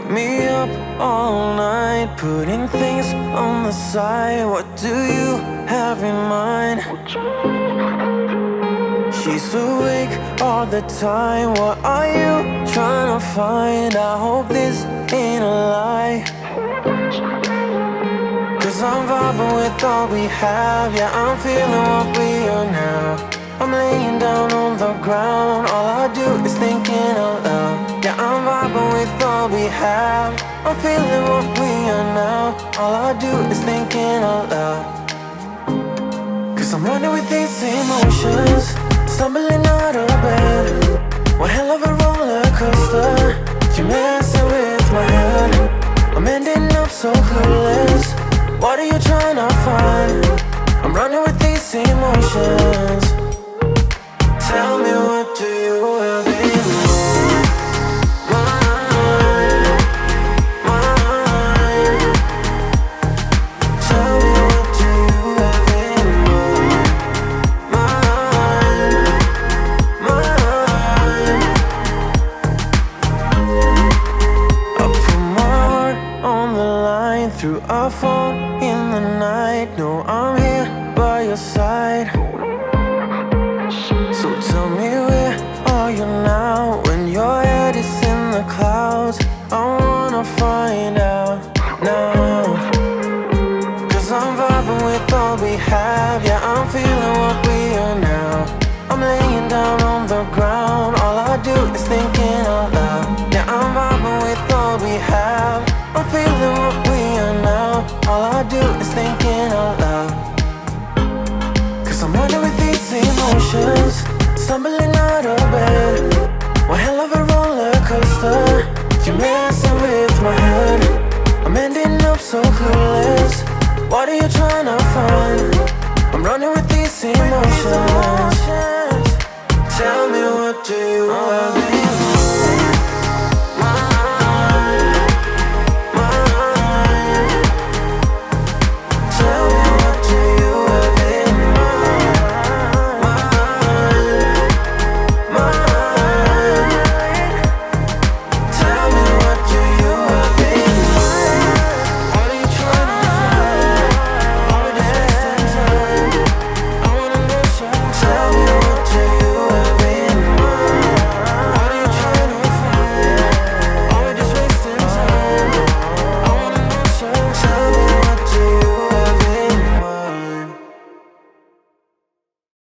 me up all night, putting things on the side. What do you have in mind? She's awake all the time. What are you trying to find? I hope this ain't a lie, 'cause I'm vibing with all we have. Yeah, I'm feeling what we are now. I'm laying down on the ground. All I do is thinking out loud. Yeah, I'm vibing with all we have. I'm feeling what we are now. All I do is thinking out loud, 'cause I'm running with these emotions, stumbling out of bed. One hell of a roller coaster. You're messing with my head. I'm ending up so clueless. What are you trying to find? I'm running with these emotions. Tell me, what do you have in mind? Tell me, what do you have in mind? I put my heart on the line through our phone in the night. No, I'm here by your side. So tell me, where are you now? When your head is in the clouds, I wanna find out now, 'cause I'm vibing with all we have. Yeah, I'm feeling what we are now. I'm laying down on the ground. All I do is thinking out loud. Yeah, I'm vibing with all we have. I'm feeling what we are now. All I do is thinking out loud, 'cause I'm running with these emotions, stumbling out of bed. One hell of a roller coaster. You're messing with my head. I'm ending up so clueless.